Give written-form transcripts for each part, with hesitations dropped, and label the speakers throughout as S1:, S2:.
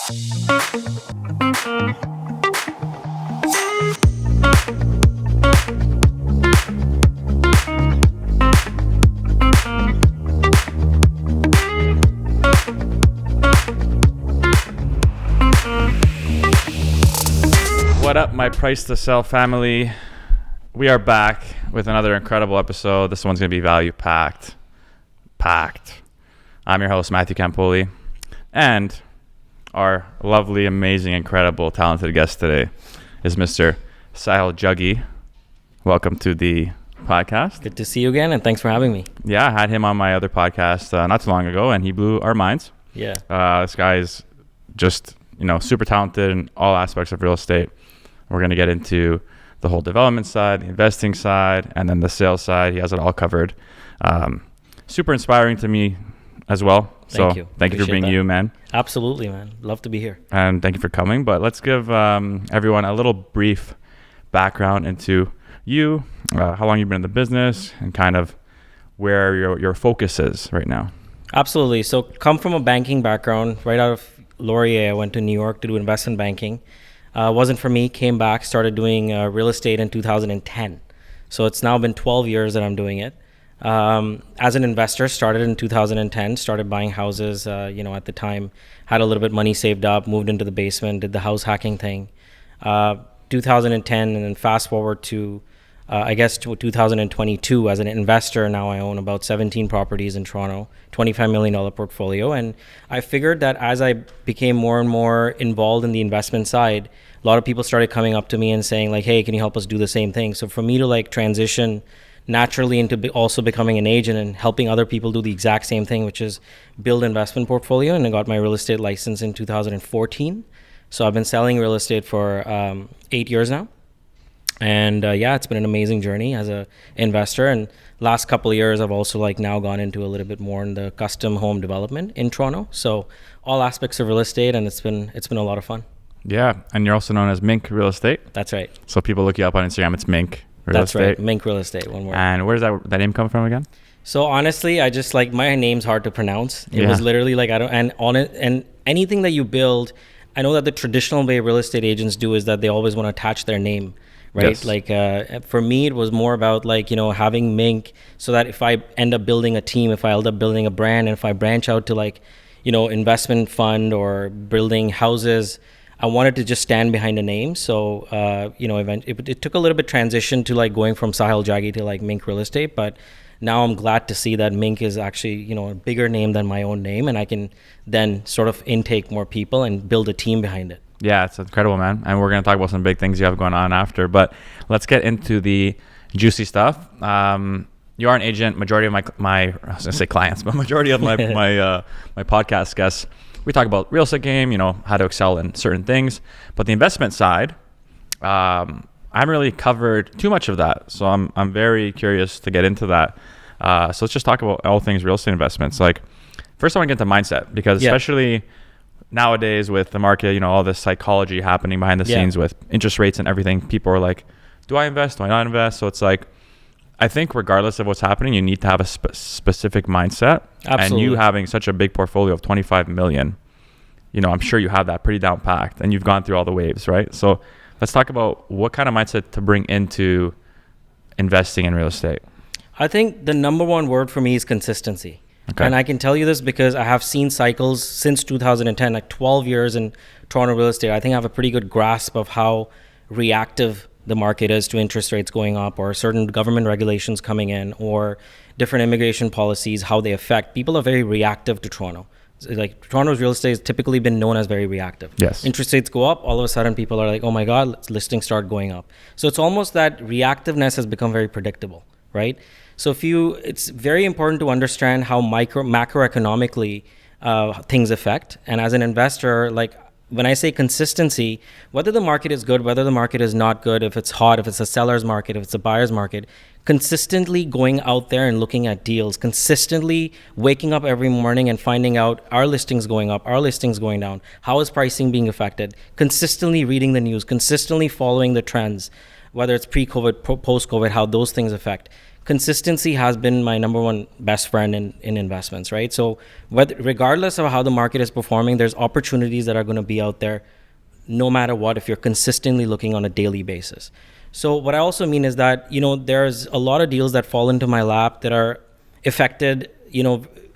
S1: What up, my price to sell family? We are back with another incredible episode. This one's going to be value packed. I'm your host, Matthew Campoli, and our lovely, amazing, incredible, talented guest today is Mr. Sahil Jaggi. Welcome to the podcast.
S2: Good to see you again, and thanks for having me.
S1: Yeah, I had him on my other podcast not too long ago, and he blew our minds.
S2: Yeah.
S1: This guy is just, super talented in all aspects of real estate. We're going to get into the whole development side, the investing side, and then the sales side. He has it all covered. Super inspiring to me as well.
S2: Thank you.
S1: Thank you for being you, man.
S2: Absolutely, man. Love to be here.
S1: And thank you for coming. But let's give everyone a little brief background into you, how long you've been in the business, and kind of where your focus is right now.
S2: Absolutely. So come from a banking background. Right out of Laurier, I went to New York to do investment banking. Wasn't for me, came back, started doing real estate in 2010. So it's now been 12 years that I'm doing it. As an investor, started in 2010, started buying houses, at the time, had a little bit money saved up, moved into the basement, did the house hacking thing. 2010, and then fast forward to, to 2022. As an investor, now I own about 17 properties in Toronto, $25 million portfolio. And I figured that as I became more and more involved in the investment side, a lot of people started coming up to me and saying like, hey, can you help us do the same thing? So for me to transition naturally into also becoming an agent and helping other people do the exact same thing, which is build investment portfolio. And I got my real estate license in 2014. So I've been selling real estate for 8 years now. And it's been an amazing journey as a investor. And last couple of years, I've also now gone into a little bit more in the custom home development in Toronto. So all aspects of real estate, and it's been a lot of fun.
S1: Yeah, and you're also known as Mink Real Estate.
S2: That's right.
S1: So people look you up on Instagram. It's Mink Real Estate.
S2: That's right, Mink Real Estate, one word.
S1: And where does that name come from again?
S2: So honestly, I just my name's hard to pronounce. It was literally and anything that you build, I know that the traditional way real estate agents do is that they always want to attach their name. Right. Yes. For me, it was more about having Mink so that if I end up building a team, if I end up building a brand, and if I branch out to investment fund or building houses, I wanted to just stand behind a name. So, it took a little bit transition to going from Sahil Jaggi to Mink Real Estate. But now I'm glad to see that Mink is actually, a bigger name than my own name. And I can then sort of intake more people and build a team behind it.
S1: Yeah, it's incredible, man. And we're going to talk about some big things you have going on after. But let's get into the juicy stuff. You are an agent. Majority of my I was going to say clients, but majority of my podcast guests, we talk about real estate game, how to excel in certain things. But the investment side, I haven't really covered too much of that. So I'm very curious to get into that. So let's just talk about all things real estate investments. First I want to get into mindset, because especially nowadays with the market, all this psychology happening behind the scenes with interest rates and everything, people are like, do I invest? Do I not invest? So it's I think regardless of what's happening, you need to have a specific mindset.
S2: Absolutely.
S1: And you having such a big portfolio of 25 million, I'm sure you have that pretty down packed, and you've gone through all the waves, right? So let's talk about what kind of mindset to bring into investing in real estate.
S2: I think the number one word for me is consistency.
S1: Okay.
S2: And I can tell you this because I have seen cycles since 2010, 12 years in Toronto real estate. I think I have a pretty good grasp of how reactive the market is to interest rates going up, or certain government regulations coming in, or different immigration policies, how they affect. People are very reactive to Toronto. Toronto's real estate has typically been known as very reactive.
S1: Yes.
S2: Interest rates go up, all of a sudden people are like, oh my God, listings start going up. So it's almost that reactiveness has become very predictable, right? So it's very important to understand how macroeconomically things affect. And as an investor, when I say consistency, whether the market is good, whether the market is not good, if it's hot, if it's a seller's market, if it's a buyer's market, consistently going out there and looking at deals, consistently waking up every morning and finding out, are listings going up, are listings going down, how is pricing being affected, consistently reading the news, consistently following the trends, whether it's pre-COVID, post-COVID, how those things affect. consistency has been my number one best friend in investments, right? So regardless of how the market is performing, there's opportunities that are going to be out there no matter what if you're consistently looking on a daily basis. So what I also mean is that, there's a lot of deals that fall into my lap that are affected,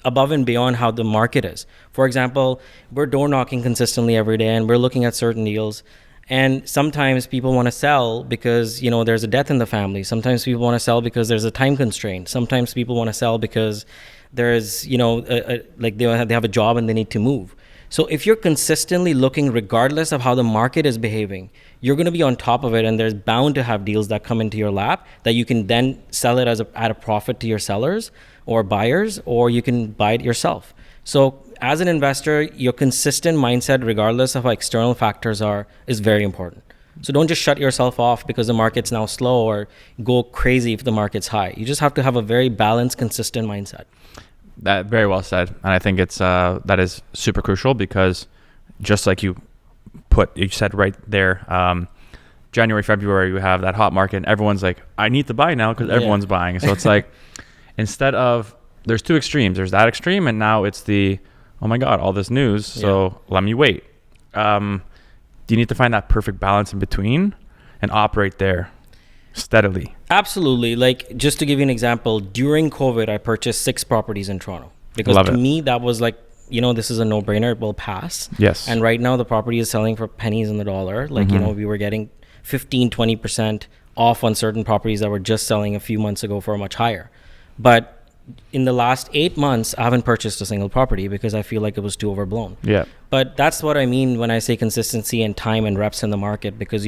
S2: above and beyond how the market is. For example, we're door knocking consistently every day and we're looking at certain deals. And sometimes people want to sell because, there's a death in the family. Sometimes people want to sell because there's a time constraint. Sometimes people want to sell because there's, like they have a job and they need to move. So if you're consistently looking, regardless of how the market is behaving, you're going to be on top of it, and there's bound to have deals that come into your lap that you can then sell it at a profit to your sellers or buyers, or you can buy it yourself. So as an investor, your consistent mindset, regardless of how external factors are, is very important. So don't just shut yourself off because the market's now slow, or go crazy if the market's high. You just have to have a very balanced, consistent mindset.
S1: That very well said, and I think it's that is super crucial, because just like you said right there, January, February, you have that hot market and everyone's like, I need to buy now because everyone's buying. So it's like, instead of, there's two extremes. There's that extreme, and now it's the, oh my God, all this news, so let me wait. You need to find that perfect balance in between and operate there steadily.
S2: Absolutely. Like, just to give you an example, during COVID, I purchased 6 properties in Toronto because me, that was like, this is a no-brainer. It will pass.
S1: Yes.
S2: And right now the property is selling for pennies on the dollar. Like, we were getting 15-20% off on certain properties that were just selling a few months ago for much higher. But in the last 8 months, I haven't purchased a single property because I feel like it was too overblown.
S1: Yeah.
S2: But that's what I mean when I say consistency and time and reps in the market, because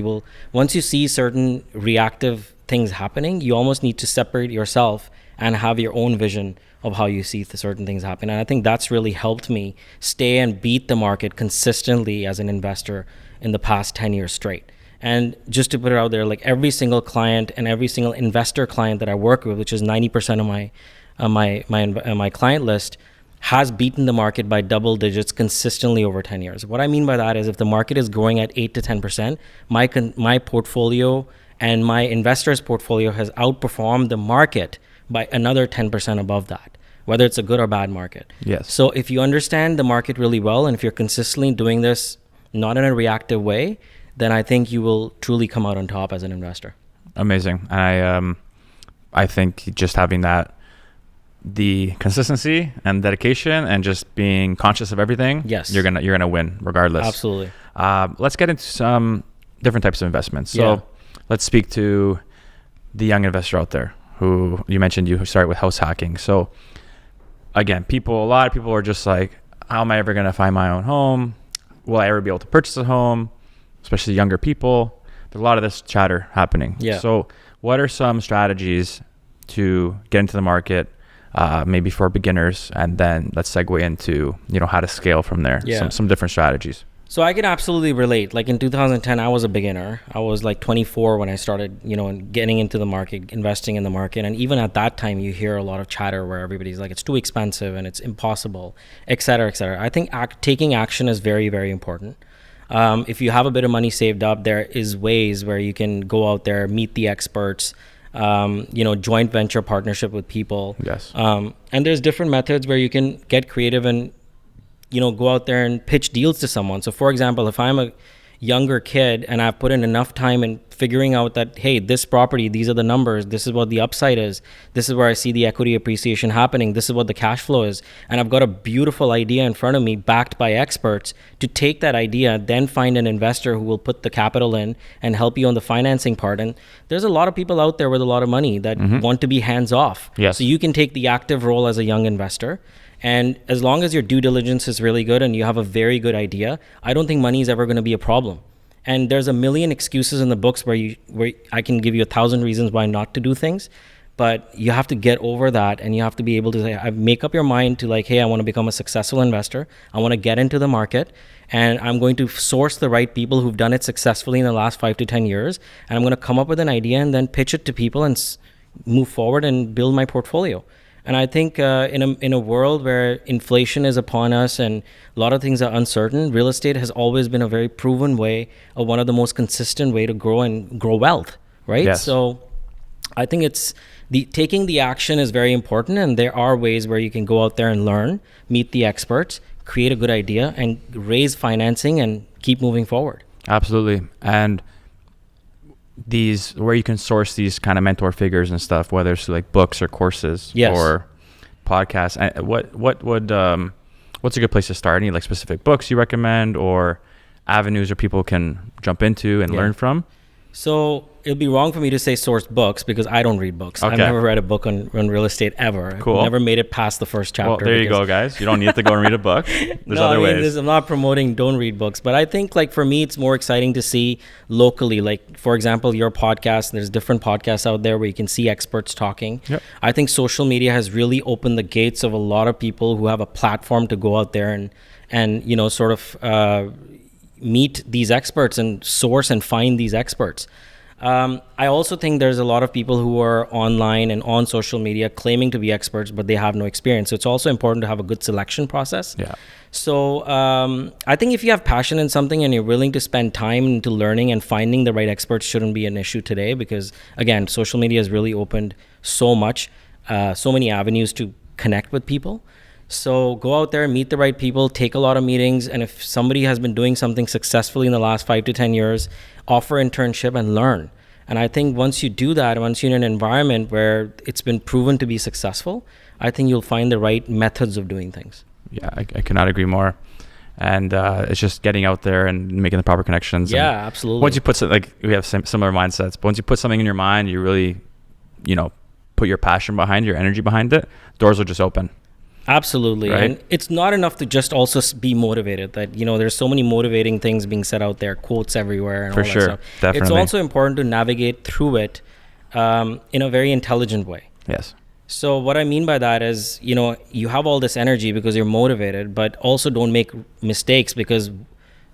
S2: once you see certain reactive things happening, you almost need to separate yourself and have your own vision of how you see certain things happen. And I think that's really helped me stay and beat the market consistently as an investor in the past 10 years straight. And just to put it out there, like, every single client and every single investor client that I work with, which is 90% of my client list, has beaten the market by double digits consistently over 10 years. What I mean by that is, if the market is growing at 8 to 10%, my portfolio and my investors' portfolio has outperformed the market by another 10% above that, whether it's a good or bad market.
S1: Yes.
S2: So if you understand the market really well, and if you're consistently doing this not in a reactive way, then I think you will truly come out on top as an investor.
S1: Amazing. And I think just having the consistency and dedication and just being conscious of everything,
S2: yes,
S1: you're gonna win regardless.
S2: Absolutely.
S1: Let's get into some different types of investments. So let's speak to the young investor out there who you mentioned you started with house hacking. So again, a lot of people are just like, how am I ever gonna find my own home? Will I ever be able to purchase a home? Especially younger people. There's a lot of this chatter happening. Yeah. So what are some strategies to get into the market, maybe for beginners, and then let's segue into, how to scale from there. Some different strategies.
S2: So I can absolutely relate. Like, in 2010, I was a beginner. I was like 24 when I started, getting into the market, investing in the market. And even at that time, you hear a lot of chatter where everybody's like, it's too expensive and it's impossible, et cetera, et cetera. I think taking action is very, very important. If you have a bit of money saved up, there is ways where you can go out there, meet the experts, joint venture partnership with people.
S1: Yes.
S2: And there's different methods where you can get creative and, go out there and pitch deals to someone. So for example, if I'm a younger kid and I've put in enough time in figuring out that, hey, this property, these are the numbers, this is what the upside is, this is where I see the equity appreciation happening, this is what the cash flow is, and I've got a beautiful idea in front of me backed by experts, to take that idea, then find an investor who will put the capital in and help you on the financing part. And there's a lot of people out there with a lot of money that want to be hands off.
S1: Yes.
S2: So you can take the active role as a young investor. And as long as your due diligence is really good and you have a very good idea, I don't think money is ever going to be a problem. And there's a million excuses in the books where I can give you 1,000 reasons why not to do things, but you have to get over that, and you have to be able to say, make up your mind to like, hey, I want to become a successful investor. I want to get into the market, and I'm going to source the right people who've done it successfully in the last 5 to 10 years. And I'm going to come up with an idea and then pitch it to people and move forward and build my portfolio. And I think in a world where inflation is upon us and a lot of things are uncertain, real estate has always been a very proven way, one of the most consistent way to grow and grow wealth, right?
S1: Yes.
S2: So I think the taking the action is very important, and there are ways where you can go out there and learn, meet the experts, create a good idea, and raise financing and keep moving forward.
S1: Absolutely. And these, where you can source these kind of mentor figures and stuff, whether it's like books or courses,
S2: Yes.
S1: or podcasts. What's a good place to start? Any like specific books you recommend, or avenues where people can jump into and learn from?
S2: So it'd be wrong for me to say source books, because I don't read books.
S1: Okay.
S2: I've never read a book on real estate ever.
S1: Cool.
S2: I've never made it past the first chapter.
S1: Well, there you go, guys. You don't need to go and read a book. There's other ways.
S2: I'm not promoting don't read books, but I think like for me, it's more exciting to see locally. Like for example, your podcast, there's different podcasts out there where you can see experts talking.
S1: Yep.
S2: I think social media has really opened the gates of a lot of people who have a platform to go out there and you know, sort of meet these experts and source and find these experts. I also think there's a lot of people who are online and on social media claiming to be experts, but they have no experience. So it's also important to have a good selection process.
S1: Yeah.
S2: So I think if you have passion in something and you're willing to spend time into learning and finding the right experts shouldn't be an issue today, because again, social media has really opened so much, so many avenues to connect with people. So go out there, meet the right people, take a lot of meetings. And if somebody has been doing something successfully in the last 5 to 10 years, offer internship and learn. And I think once you do that, once you're in an environment where it's been proven to be successful, I think you'll find the right methods of doing things.
S1: Yeah, I cannot agree more. And it's just getting out there and making the proper connections.
S2: Yeah,
S1: and
S2: absolutely.
S1: Once you put like we have similar mindsets, but once you put something in your mind, you really, you know, put your passion behind, your energy behind it, doors will just open.
S2: Absolutely.
S1: Right?
S2: And it's not enough to just also be motivated. That, you know, there's so many motivating things being said out there, quotes everywhere and
S1: For
S2: all
S1: sure.
S2: that stuff.
S1: Definitely.
S2: It's also important to navigate through it in a very intelligent way.
S1: Yes.
S2: So what I mean by that is, you know, you have all this energy because you're motivated, but also don't make mistakes because,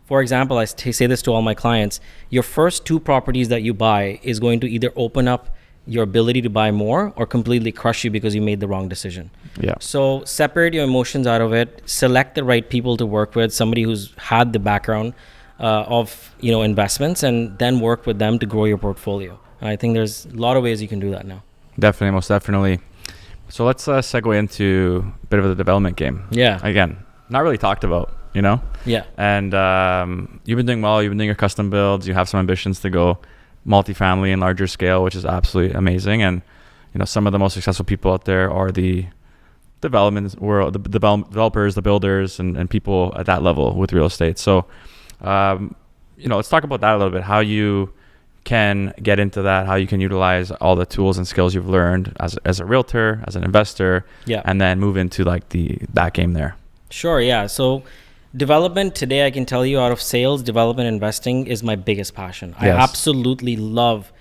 S2: for example, I say this to all my clients, your first 2 properties that you buy is going to either open up your ability to buy more or completely crush you because you made the wrong decision.
S1: Yeah.
S2: So separate your emotions out of it, select the right people to work with, somebody who's had the background of, you know, investments, and then work with them to grow your portfolio. I think there's a lot of ways you can do that now.
S1: Definitely, most definitely. So let's segue into a bit of the development game.
S2: Yeah.
S1: Again, not really talked about, you know?
S2: Yeah.
S1: And you've been doing well. You've been doing your custom builds. You have some ambitions to go multifamily and larger scale, which is absolutely amazing. And, you know, some of the most successful people out there are the development world, the developers, the builders, and people at that level with real estate. So, you know, let's talk about that a little bit, how you can get into that, how you can utilize all the tools and skills you've learned as a realtor, as an investor,
S2: Yeah.
S1: and then move into like that game there.
S2: Sure. Yeah. So development today, I can tell you, out of sales, development, investing is my biggest passion.
S1: Yes.
S2: I absolutely love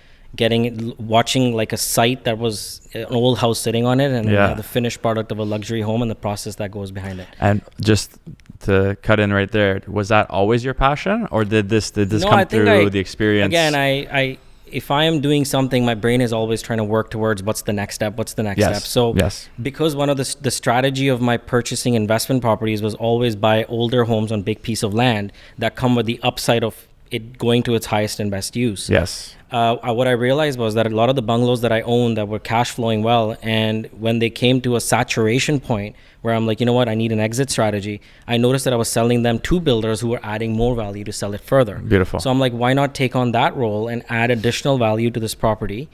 S2: watching like a site that was an old house sitting on it, and the finished product of a luxury home and the process that goes behind it.
S1: And just to cut in right there, was that always your passion, or did this come through the experience?
S2: Again, if I am doing something, my brain is always trying to work towards what's the next step. So because one of the strategy of my purchasing investment properties was always buy older homes on big piece of land that come with the upside of it going to its highest and best use.
S1: Yes.
S2: What I realized was that a lot of the bungalows that I owned that were cash flowing well, and when they came to a saturation point where I'm like, you know what, I need an exit strategy, I noticed that I was selling them to builders who were adding more value to sell it further.
S1: Beautiful.
S2: So I'm like, why not take on that role and add additional value to this property,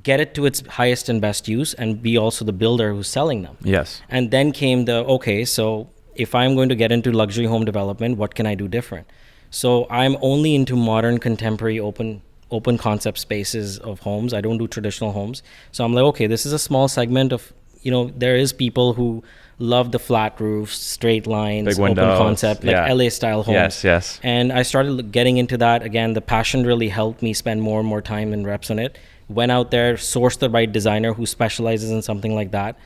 S2: get it to its highest and best use, and be also the builder who's selling them.
S1: Yes.
S2: And then came so if I'm going to get into luxury home development, what can I do different? So I'm only into modern, contemporary, open concept spaces of homes. I don't do traditional homes. So I'm like, okay, this is a small segment of, you know, there is people who love the flat roofs, straight lines,
S1: big windows,
S2: open concept, like LA style homes.
S1: Yes.
S2: And I started getting into that. Again, the passion really helped me spend more and more time and reps on it. Went out there, sourced the right designer who specializes in something like that.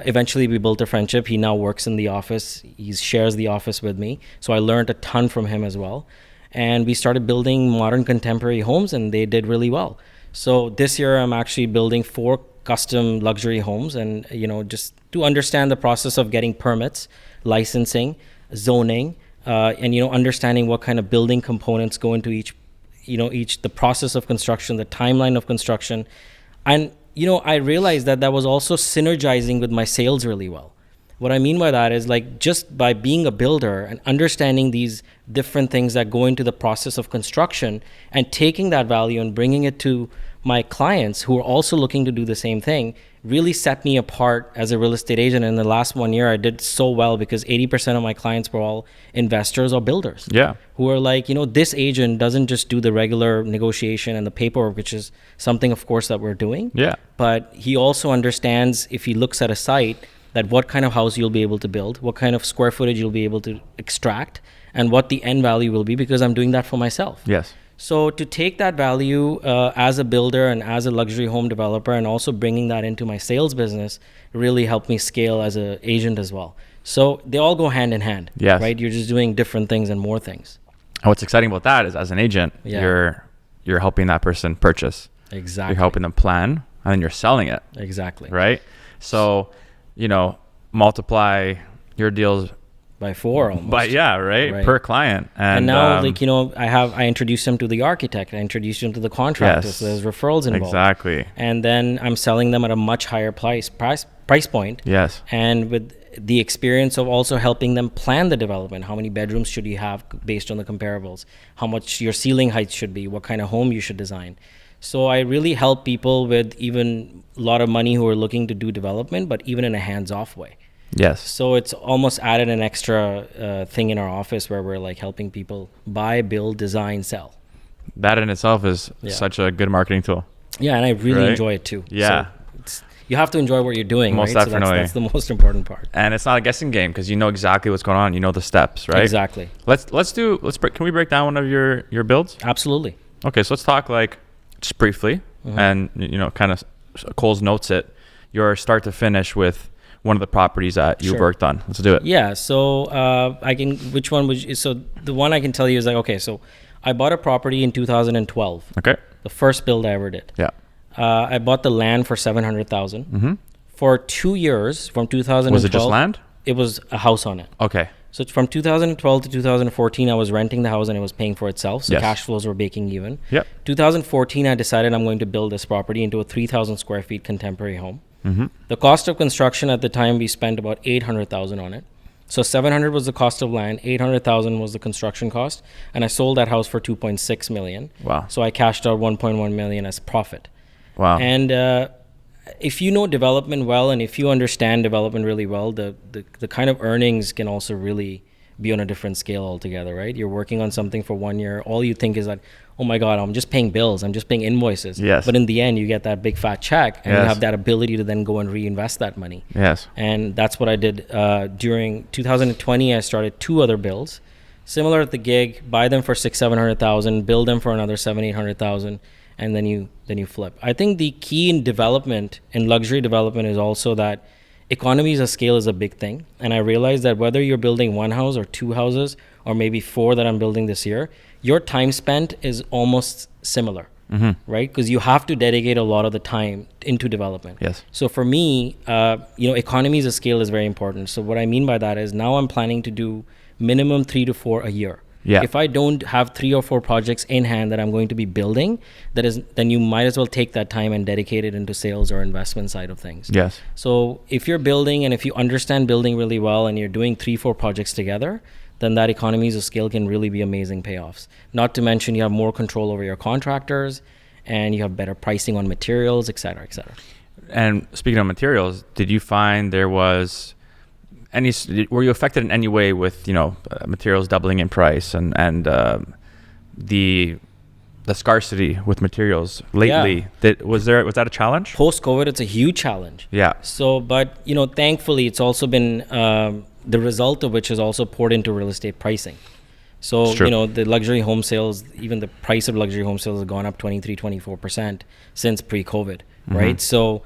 S2: Eventually we built a friendship. He now works in the office. He shares the office with me. So I learned a ton from him as well. And we started building modern contemporary homes, and they did really well. So this year I'm actually building 4 custom luxury homes, and, you know, just to understand the process of getting permits, licensing, zoning, and, you know, understanding what kind of building components go into the process of construction, the timeline of construction. And I realized that was also synergizing with my sales really well. What I mean by that is like just by being a builder and understanding these different things that go into the process of construction and taking that value and bringing it to my clients who are also looking to do the same thing really set me apart as a real estate agent. In the last 1 year, I did so well because 80% of my clients were all investors or builders.
S1: Yeah.
S2: Who are like, this agent doesn't just do the regular negotiation and the paperwork, which is something, of course, that we're doing.
S1: Yeah.
S2: But he also understands, if he looks at a site, that what kind of house you'll be able to build, what kind of square footage you'll be able to extract, and what the end value will be, because I'm doing that for myself.
S1: Yes.
S2: So to take that value as a builder and as a luxury home developer, and also bringing that into my sales business, really helped me scale as an agent as well. So they all go hand in hand.
S1: Yes.
S2: Right? You're just doing different things and more things.
S1: And what's exciting about that is, as an agent, you're helping that person purchase.
S2: Exactly.
S1: You're helping them plan, and then you're selling it.
S2: Exactly.
S1: Right? So, multiply your deals
S2: by 4 almost.
S1: Right? Per client.
S2: And now, I introduced them to the architect. I introduced them to the contractor.
S1: Yes.
S2: So there's referrals involved.
S1: Exactly.
S2: And then I'm selling them at a much higher price point.
S1: Yes.
S2: And with the experience of also helping them plan the development. How many bedrooms should you have based on the comparables? How much your ceiling height should be? What kind of home you should design? So I really help people with even a lot of money who are looking to do development, but even in a hands-off way.
S1: Yes.
S2: So it's almost added an extra thing in our office where we're like helping people buy, build, design, sell.
S1: That in itself is such a good marketing tool.
S2: Yeah, and I really enjoy it too.
S1: Yeah.
S2: So you have to enjoy what you're doing,
S1: most
S2: right?
S1: Definitely.
S2: So that's the most important part.
S1: And it's not a guessing game because you know exactly what's going on. You know the steps, right?
S2: Exactly.
S1: Can we break down one of your builds?
S2: Absolutely.
S1: Okay, so let's talk just briefly, and kind of Cole's notes it, your start to finish with one of the properties that you worked on. Let's do it.
S2: Yeah. So the one I can tell you is so I bought a property in 2012.
S1: Okay.
S2: The first build I ever did.
S1: Yeah.
S2: I bought the land for $700,000. For 2 years, from 2012.
S1: Was it just land?
S2: It was a house on it.
S1: Okay.
S2: So from 2012 to 2014, I was renting the house and it was paying for itself. So cash flows were breaking even.
S1: Yep.
S2: 2014, I decided I'm going to build this property into a 3,000 square feet contemporary home. The cost of construction at the time, we spent about $800,000 on it. So $700 was the cost of land, $800,000 was the construction cost, and I sold that house for $2.6 million.
S1: Wow.
S2: So I cashed out $1.1 million as profit.
S1: Wow.
S2: And if you know development well, and if you understand development really well, the kind of earnings can also really be on a different scale altogether, right? You're working on something for 1 year. All you think is that, oh my God, I'm just paying bills. I'm just paying invoices.
S1: Yes.
S2: But in the end, you get that big fat check and you have that ability to then go and reinvest that money.
S1: Yes.
S2: And that's what I did. During 2020, I started 2 other builds. Similar at the gig, buy them for $600,000-$700,000, build them for another $700,000-$800,000, and then you flip. I think the key in development, in luxury development, is also that economies of scale is a big thing. And I realized that whether you're building 1 house or 2 houses or maybe 4 that I'm building this year, your time spent is almost similar, right? Because you have to dedicate a lot of the time into development.
S1: Yes.
S2: So for me, economies of scale is very important. So what I mean by that is now I'm planning to do minimum 3 to 4 a year.
S1: Yeah.
S2: If I don't have 3 or 4 projects in hand that I'm going to be building, then you might as well take that time and dedicate it into sales or investment side of things.
S1: Yes.
S2: So if you're building and if you understand building really well and you're doing 3-4 projects together, then that economies of scale can really be amazing payoffs. Not to mention you have more control over your contractors and you have better pricing on materials, et cetera, et cetera. And
S1: speaking of materials, did you find there was were you affected in any way with materials doubling in price and the scarcity with materials lately?
S2: Yeah.
S1: Was that a challenge?
S2: Post-COVID, it's a huge challenge.
S1: Yeah.
S2: So, but thankfully, it's also been the result of which has also poured into real estate pricing. So the luxury home sales, even the price of luxury home sales has gone up 23-24% since pre-COVID, right? So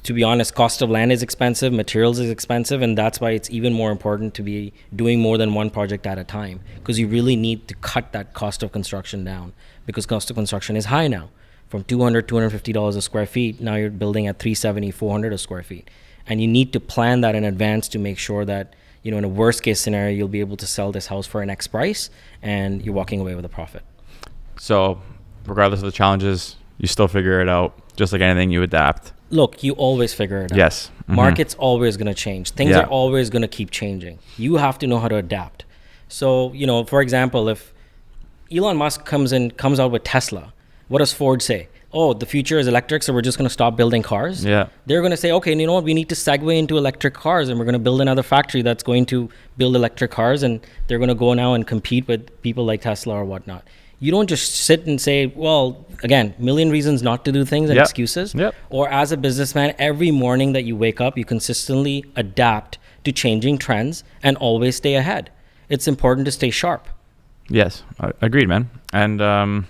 S2: to be honest, cost of land is expensive, materials is expensive, and that's why it's even more important to be doing more than 1 project at a time, because you really need to cut that cost of construction down, because cost of construction is high now. From $250 a square feet, now you're building at $370, $400 a square feet. And you need to plan that in advance to make sure that, in a worst case scenario, you'll be able to sell this house for an X price and you're walking away with a profit.
S1: So regardless of the challenges, you still figure it out. Just like anything, you adapt.
S2: Look, you always figure it out.
S1: Yes.
S2: Market's always going to change. Things are always going to keep changing. You have to know how to adapt. So, for example, if Elon Musk comes out with Tesla, what does Ford say? Oh, the future is electric, so we're just going to stop building cars.
S1: Yeah.
S2: They're going to say, okay, you know what? We need to segue into electric cars, and we're going to build another factory that's going to build electric cars, and they're going to go now and compete with people like Tesla or whatnot. You don't just sit and say, well, again, million reasons not to do things and excuses.
S1: Yep.
S2: Or as a businessman, every morning that you wake up, you consistently adapt to changing trends and always stay ahead. It's important to stay sharp.
S1: Yes, agreed, man. And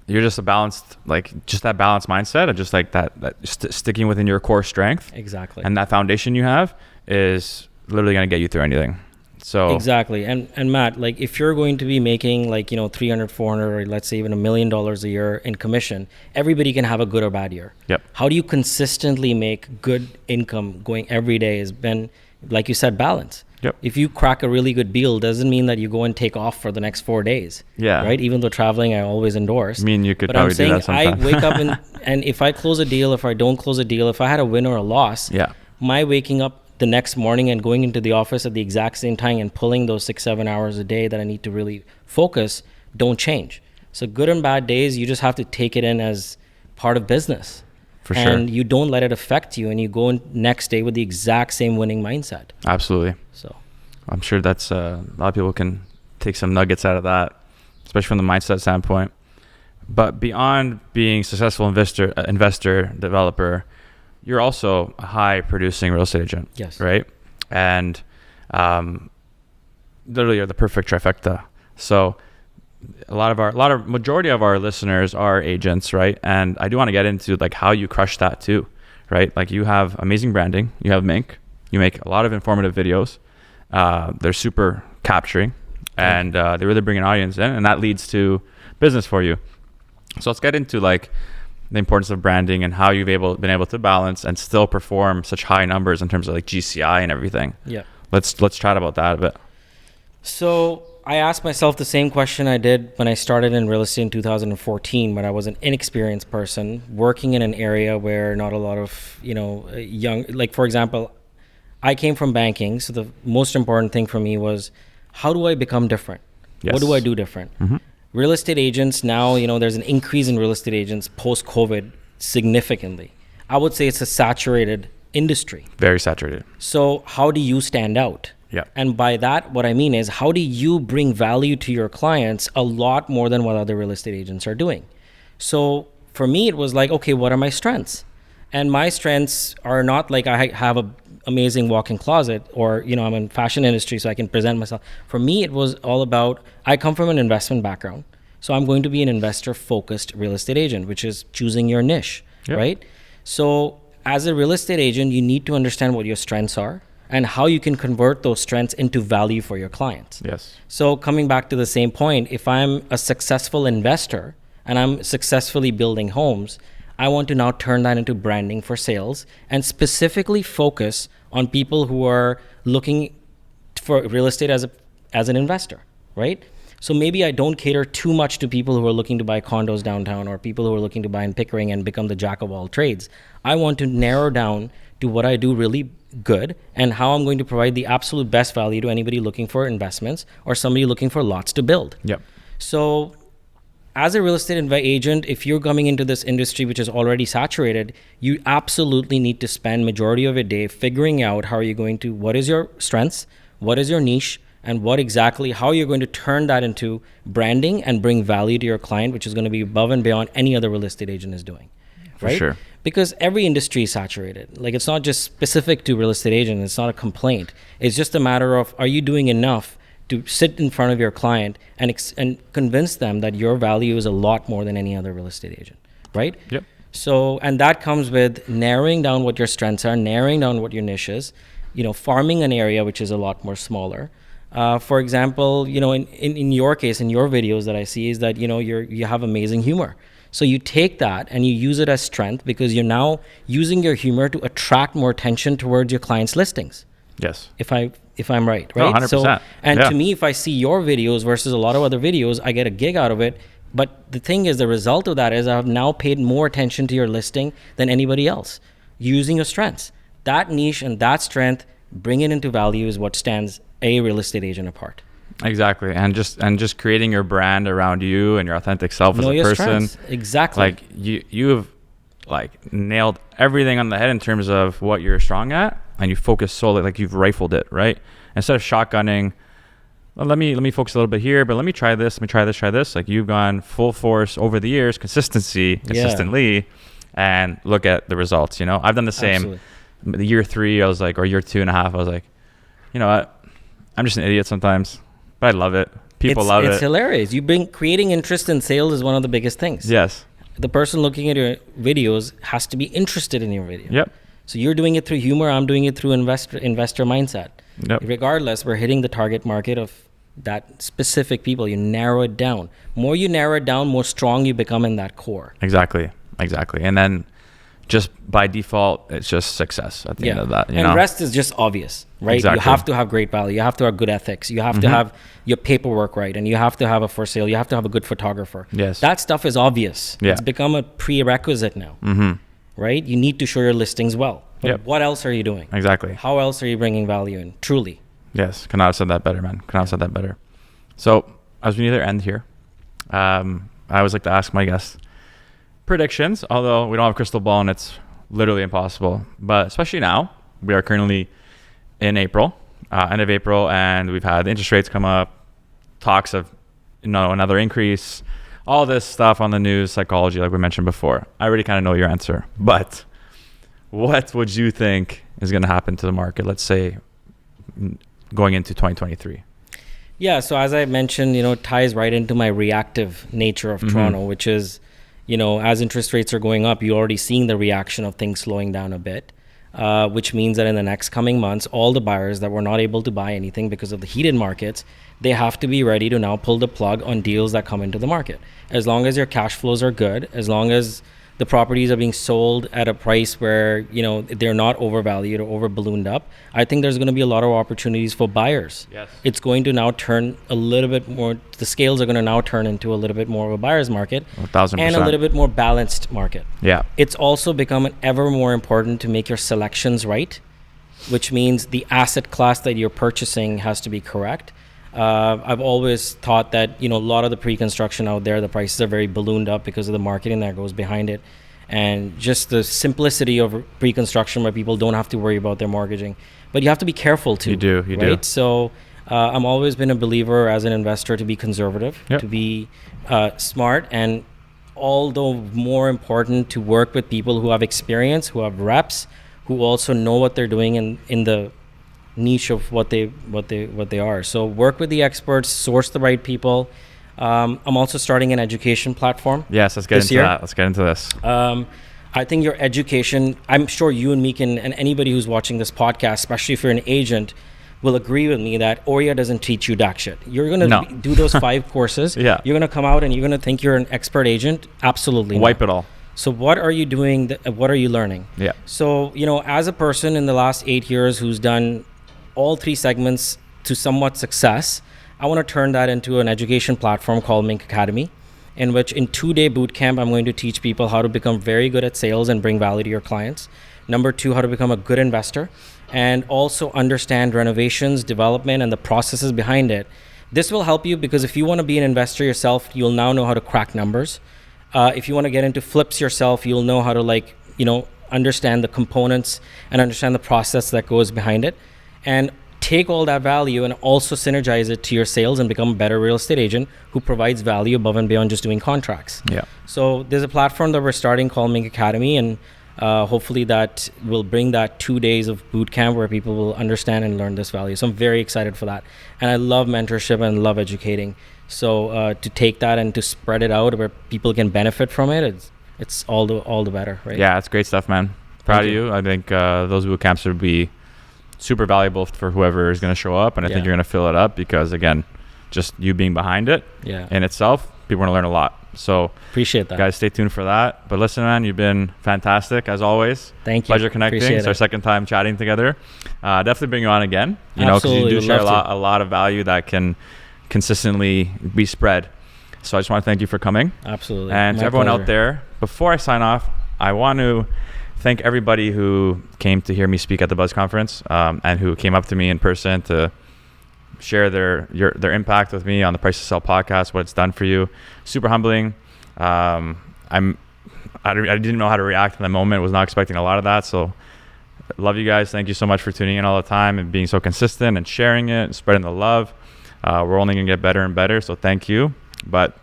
S1: you're just that balanced mindset of just like that sticking within your core strength.
S2: Exactly.
S1: And that foundation you have is literally going to get you through anything. So
S2: exactly. And Matt, like if you're going to be making like, 300, 400, or let's say even $1 million a year in commission, everybody can have a good or bad year.
S1: Yep.
S2: How do you consistently make good income going every day has been, like you said, balance.
S1: Yep.
S2: If you crack a really good deal, doesn't mean that you go and take off for the next 4 days.
S1: Yeah.
S2: Right. Even though traveling, I always endorse.
S1: I mean, you could
S2: but
S1: probably
S2: I'm saying
S1: do that sometime.
S2: I wake up and if I close a deal, if I don't close a deal, if I had a win or a loss, my waking up the next morning and going into the office at the exact same time and pulling those 6-7 hours a day that I need to really focus don't change. So good and bad days, you just have to take it in as part of business.
S1: For sure.
S2: And you don't let it affect you, and you go in next day with the exact same winning mindset.
S1: Absolutely.
S2: So
S1: I'm sure that's a lot of people can take some nuggets out of that, especially from the mindset standpoint. But beyond being successful investor, developer, you're also a high producing real estate agent.
S2: Yes.
S1: Right. And literally you're the perfect trifecta. So majority of our listeners are agents, right? And I do want to get into like how you crush that too, right? Like you have amazing branding, you have Mink, you make a lot of informative videos. They're super capturing, and they really bring an audience in, and that leads to business for you. So let's get into like the importance of branding and how you've been able to balance and still perform such high numbers in terms of like GCI and everything.
S2: Yeah.
S1: Let's chat about that a bit.
S2: So I asked myself the same question I did when I started in real estate in 2014, when I was an inexperienced person working in an area where not a lot of, young, like for example, I came from banking. So the most important thing for me was, how do I become different?
S1: Yes.
S2: What do I do different? Mm-hmm. Real estate agents now, there's an increase in real estate agents post-COVID significantly. I would say it's a saturated industry.
S1: Very saturated.
S2: So how do you stand out?
S1: Yeah.
S2: And by that, what I mean is, how do you bring value to your clients a lot more than what other real estate agents are doing? So for me, it was like, okay, what are my strengths? And my strengths are not like I have a amazing walk-in closet, or I'm in fashion industry so I can present myself. For me, it was all about, I come from an investment background, so I'm going to be an investor focused real estate agent, which is choosing your niche. Yep. Right? So as a real estate agent, you need to understand what your strengths are and how you can convert those strengths into value for your clients.
S1: Yes.
S2: So coming back to the same point, if I'm a successful investor and I'm successfully building homes, I want to now turn that into branding for sales and specifically focus on people who are looking for real estate as an investor, right? So maybe I don't cater too much to people who are looking to buy condos downtown or people who are looking to buy in Pickering and become the jack of all trades. I want to narrow down to what I do really good and how I'm going to provide the absolute best value to anybody looking for investments or somebody looking for lots to build.
S1: Yep.
S2: So as a real estate agent, if you're coming into this industry which is already saturated, you absolutely need to spend majority of your day figuring out what is your strengths, what is your niche, and how you're going to turn that into branding and bring value to your client, which is going to be above and beyond any other real estate agent is doing.
S1: For
S2: right?
S1: sure.
S2: Because every industry is saturated. Like it's not just specific to real estate agents. It's not a complaint. It's just a matter of, are you doing enough to sit in front of your client and convince them that your value is a lot more than any other real estate agent, right?
S1: Yep.
S2: So, and that comes with narrowing down what your strengths are, narrowing down what your niche is, farming an area which is a lot more smaller. For example, in your case, in your videos that I see is that, you have amazing humor. So you take that and you use it as strength because you're now using your humor to attract more attention towards your clients' listings.
S1: Yes.
S2: If I'm right?
S1: No, 100%.
S2: So, and to me, if I see your videos versus a lot of other videos, I get a gig out of it But the thing is, the result of that is I've now paid more attention to your listing than anybody else, using your strengths. That niche and that strength, bring it into value, is what stands a real estate agent apart.
S1: Exactly. And just creating your brand around you and your authentic self as a person.
S2: Strengths. Exactly.
S1: Like you have like nailed everything on the head in terms of what you're strong at, and you focus solely, like you've rifled it, right? Instead of shotgunning, well, let me
S2: Yeah.
S1: focus a little bit here, but let me try this, try this. Like you've gone full force over the years, consistently, and look at the results. You know, I've done the same.
S2: Absolutely.
S1: The year 3, I was like, or year 2.5, I was like, you know what? I'm just an idiot sometimes, but I love it. People love it.
S2: It's hilarious. Creating interest in sales is one of the biggest things.
S1: Yes.
S2: The person looking at your videos has to be interested in your video.
S1: Yep.
S2: So you're doing it through humor. I'm doing it through investor mindset.
S1: Yep.
S2: Regardless, we're hitting the target market of that specific people. You narrow it down. More you narrow it down, more strong you become in that core.
S1: Exactly. And then just by default, it's just success at the end of that. You
S2: and
S1: know?
S2: rest is just obvious, right?
S1: Exactly.
S2: You have to have great value. You have to have good ethics. You have to have your paperwork right, and you have to have a for sale. You have to have a good photographer.
S1: Yes.
S2: That stuff is obvious.
S1: Yeah.
S2: It's become a prerequisite now, right? You need to show your listings well. But what else are you doing?
S1: Exactly.
S2: How else are you bringing value in? Truly.
S1: Yes. Could not have said that better, man. Could not have said that better. So as we near the end here, I always like to ask my guests predictions, although we don't have a crystal ball and it's literally impossible. But especially now, we are currently in April, end of April, and we've had the interest rates come up, talks of another increase, all this stuff on the news, psychology, like we mentioned before. I already kind of know your answer, but what would you think is going to happen to the market, let's say, going into 2023?
S2: Yeah, so as I mentioned, it ties right into my reactive nature of Toronto, which is, as interest rates are going up, you're already seeing the reaction of things slowing down a bit, which means that in the next coming months, all the buyers that were not able to buy anything because of the heated markets, they have to be ready to now pull the plug on deals that come into the market. As long as your cash flows are good, as long as the properties are being sold at a price where, they're not overvalued or over ballooned up, I think there's going to be a lot of opportunities for buyers.
S1: Yes.
S2: It's going to now turn a little bit more, the scales are going to now turn into a little bit more of a buyer's market
S1: 1,000%.
S2: and a little bit more balanced market.
S1: Yeah.
S2: It's also become ever more important to make your selections right, which means the asset class that you're purchasing has to be correct. I've always thought that, a lot of the pre-construction out there, the prices are very ballooned up because of the marketing that goes behind it. And just the simplicity of pre-construction where people don't have to worry about their mortgaging. But you have to be careful too. You do. So I'm always been a believer as an investor to be conservative, to be smart, and although more important to work with people who have experience, who have reps, who also know what they're doing in the niche of what they are. So work with the experts, source the right people. I'm also starting an education platform.
S1: Yes, let's get into that. Let's get into this.
S2: I think your education, I'm sure you and me and anybody who's watching this podcast, especially if you're an agent, will agree with me that OREA doesn't teach you jack shit. You're going to do those 5 courses.
S1: Yeah.
S2: You're going to come out and you're going to think you're an expert agent. Absolutely not.
S1: Wipe it all.
S2: So what are you doing? What are you learning?
S1: Yeah.
S2: So, as a person in the last 8 years who's done all 3 segments to somewhat success, I want to turn that into an education platform called Mink Academy, in which in 2-day boot camp, I'm going to teach people how to become very good at sales and bring value to your clients. Number 2, how to become a good investor and also understand renovations, development, and the processes behind it. This will help you because if you want to be an investor yourself, you'll now know how to crack numbers. If you want to get into flips yourself, you'll know how to understand the components and understand the process that goes behind it. And take all that value and also synergize it to your sales and become a better real estate agent who provides value above and beyond just doing contracts.
S1: Yeah.
S2: So there's a platform that we're starting called Mink Academy, and hopefully that will bring that 2 days of boot camp where people will understand and learn this value. So I'm very excited for that. And I love mentorship and love educating. So to take that and to spread it out where people can benefit from it, it's all the better, right?
S1: Yeah, it's great stuff, man. Proud of you. I think those boot camps would be super valuable for whoever is going to show up, and I think you're going to fill it up because, again, just you being behind it in itself, people are going to learn a lot. So
S2: appreciate that,
S1: guys. Stay tuned for that. But listen, man, you've been fantastic as always.
S2: Thank you.
S1: Pleasure connecting. It's our second time chatting together. Definitely bring you on again. Because you do share a lot of value that can consistently be spread. So I just want to thank you for coming.
S2: Absolutely.
S1: And to everyone out there, before I sign off, I want to thank everybody who came to hear me speak at the Buzz Conference, and who came up to me in person to share their impact with me on the Price to Sell podcast, what it's done for you. Super humbling. I didn't know how to react in the moment. Was not expecting a lot of that. So love you guys. Thank you so much for tuning in all the time and being so consistent and sharing it and spreading the love. We're only going to get better and better. So thank you. But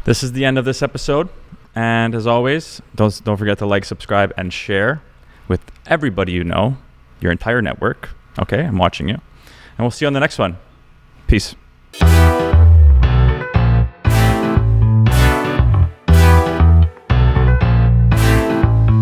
S1: this is the end of this episode. And as always, don't forget to like, subscribe, and share with everybody you know, your entire network. Okay, I'm watching you. And we'll see you on the next one. Peace.